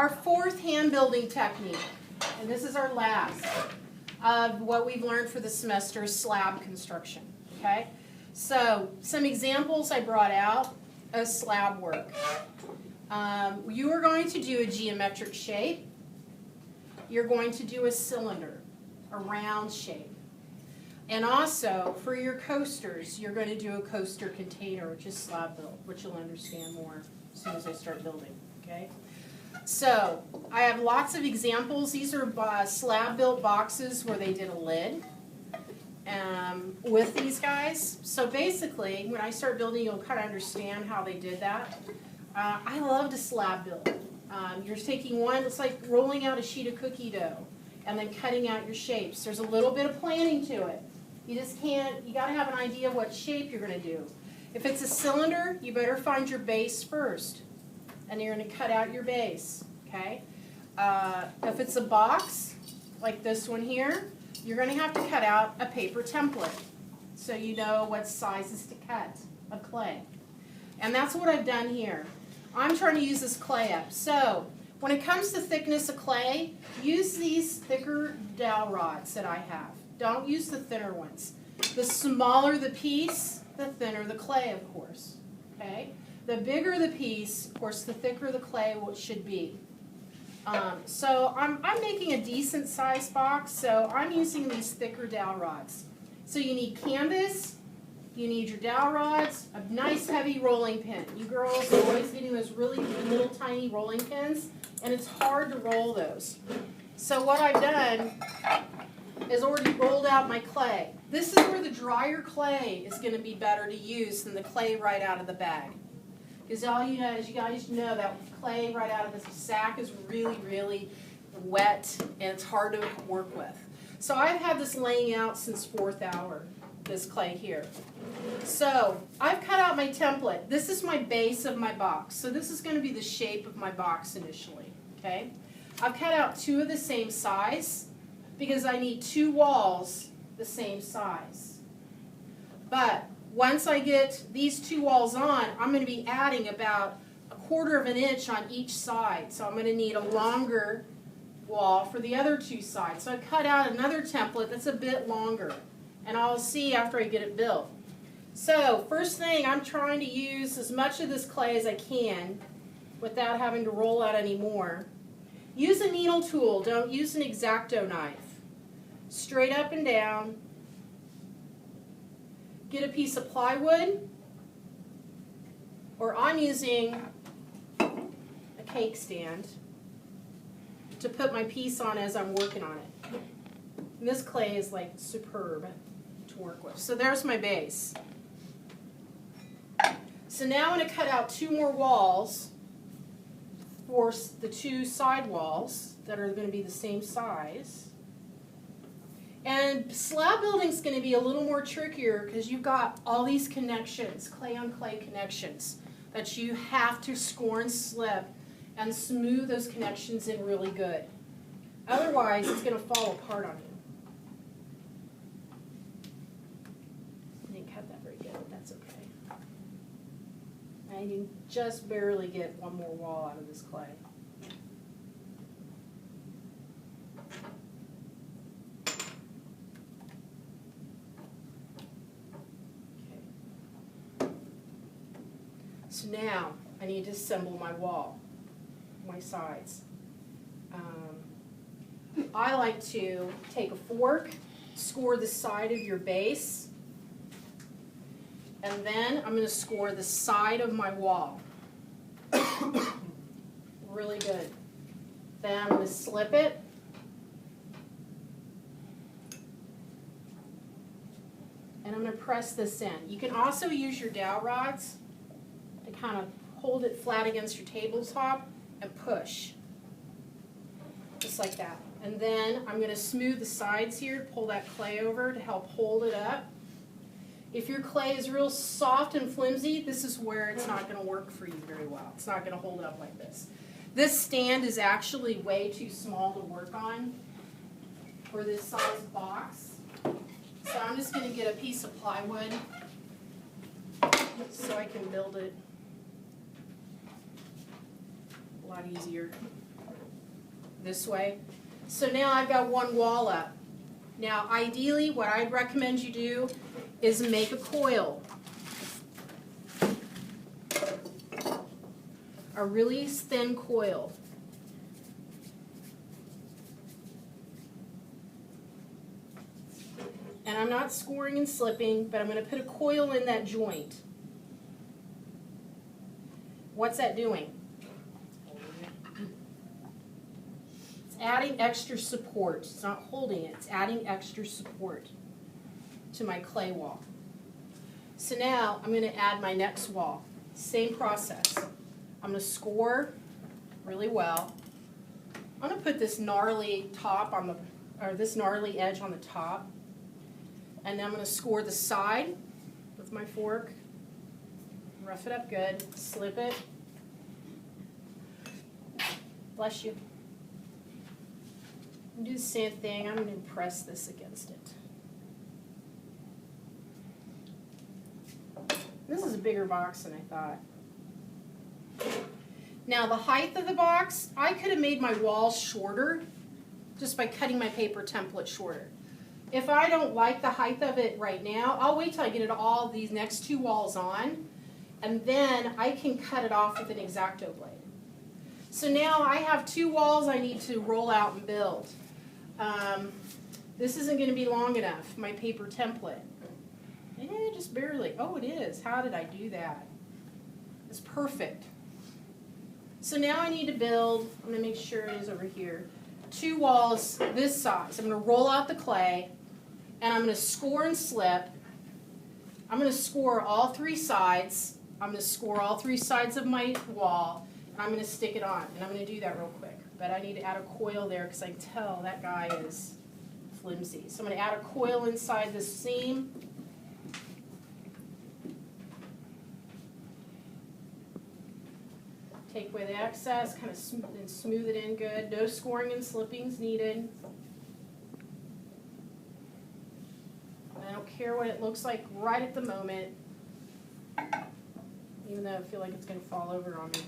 Our fourth hand building technique, and this is our last of what we've learned for the semester, is slab construction. Okay? So some examples I brought out of slab work. You are going to do a geometric shape. You're going to do a cylinder, a round shape. And also, for your coasters, you're going to do a coaster container, which is slab built, which you'll understand more as soon as I start building. Okay? So, I have lots of examples. These are slab built boxes where they did a lid with these guys. So basically, when I start building, you'll kind of understand how they did that. I love to slab build. You're taking one, it's like rolling out a sheet of cookie dough and then cutting out your shapes. There's a little bit of planning to it. You just can't, you got to have an idea what shape you're going to do. If it's a cylinder, you better find your base first. And you're going to cut out your base, okay? If it's a box, like this one here, you're going to have to cut out a paper template so you know what sizes to cut of clay. And that's what I've done here. I'm trying to use this clay up. So when it comes to thickness of clay, use these thicker dowel rods that I have. Don't use the thinner ones. The smaller the piece, the thinner the clay, of course. Okay? The bigger the piece, of course, the thicker the clay should be. So I'm making a decent sized box, so I'm using these thicker dowel rods. So you need canvas, you need your dowel rods, a nice heavy rolling pin. You girls are always getting those really little tiny rolling pins, and it's hard to roll those. So what I've done is already rolled out my clay. This is where the drier clay is going to be better to use than the clay right out of the bag. Because all you know, as you guys know, that clay right out of the sack is really, really wet and it's hard to work with. So I've had this laying out since 4th hour, this clay here. So I've cut out my template. This is my base of my box. So this is going to be the shape of my box initially. Okay? I've cut out 2 of the same size because I need 2 walls the same size. But once I get these 2 walls on, I'm going to be adding about 1/4 of an inch on each side. So I'm going to need a longer wall for the other 2 sides. So I cut out another template that's a bit longer. And I'll see after I get it built. So first thing, I'm trying to use as much of this clay as I can without having to roll out any more. Use a needle tool. Don't use an X-Acto knife. Straight up and down. Get a piece of plywood, or I'm using a cake stand to put my piece on as I'm working on it. And this clay is like superb to work with. So there's my base. So now I'm going to cut out 2 more walls for the 2 side walls that are going to be the same size. And slab building is going to be a little more trickier because you've got all these connections, clay on clay connections, that you have to score and slip and smooth those connections in really good. Otherwise, it's going to fall apart on you. I didn't cut that very good, but that's okay. And you just barely get 1 more wall out of this clay. So now I need to assemble my wall, my sides. I like to take a fork, score the side of your base, and then I'm going to score the side of my wall. Really good. Then I'm going to slip it. And I'm going to press this in. You can also use your dowel rods to kind of hold it flat against your tabletop and push. Just like that. And then I'm going to smooth the sides here, pull that clay over to help hold it up. If your clay is real soft and flimsy, this is where it's not going to work for you very well. It's not going to hold up like this. This stand is actually way too small to work on for this size box. So I'm just going to get a piece of plywood so I can build it a lot easier. this way. So now I've got one wall up. Now ideally what I'd recommend you do is make a coil. A really thin coil. And I'm not scoring and slipping, but I'm going to put a coil in that joint. What's that doing? It's adding extra support. It's not holding it. It's adding extra support to my clay wall. So now I'm going to add my next wall. Same process. I'm going to score really well. I'm going to put this gnarly top on the, or this gnarly edge on the top. And then I'm going to score the side with my fork. Rough it up good. Slip it. Bless you. And do the same thing. I'm going to press this against it. This is a bigger box than I thought. Now the height of the box, I could have made my walls shorter just by cutting my paper template shorter. If I don't like the height of it right now, I'll wait till I get it all these next two walls on, and then I can cut it off with an X-Acto blade. So now I have two walls I need to roll out and build. This isn't going to be long enough, my paper template. Just barely. Oh, it is. How did I do that? It's perfect. So now I need to build, I'm going to make sure it is over here, two walls this size. I'm going to roll out the clay, and I'm going to score and slip. I'm going to score all three sides. I'm going to score all three sides of my wall, and I'm going to stick it on. And I'm going to do that real quick. But I need to add a coil there because I can tell that guy is flimsy. So I'm going to add a coil inside this seam. Take away the excess, kind of smooth it in good. No scoring and slippings needed. I don't care what it looks like right at the moment, even though I feel like it's going to fall over on me.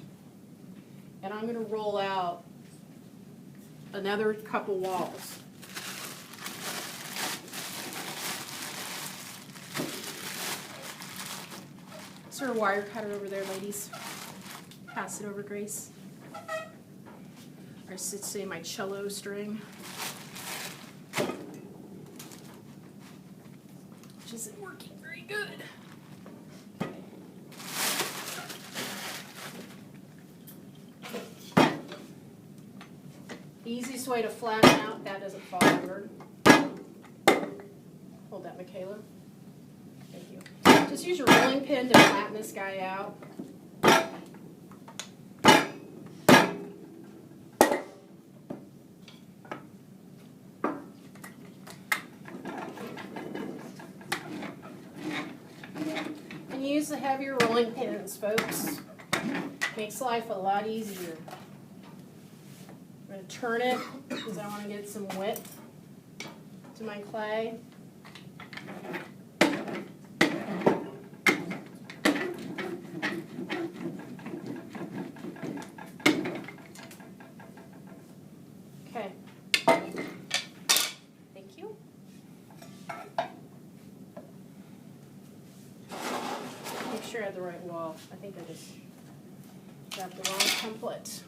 And I'm going to roll out another couple walls. Is there a wire cutter over there, ladies? Pass it over, Grace. Or I should say my cello string. Which isn't working very good. Easiest way to flatten out, that doesn't fall over. Hold that, Michaela. Thank you. Just use your rolling pin to flatten this guy out. Use the heavier rolling pins, folks. Makes life a lot easier. I'm going to turn it because I want to get some width to my clay. Okay. Thank you. Make sure I have the right wall. I think I just grabbed the wrong template.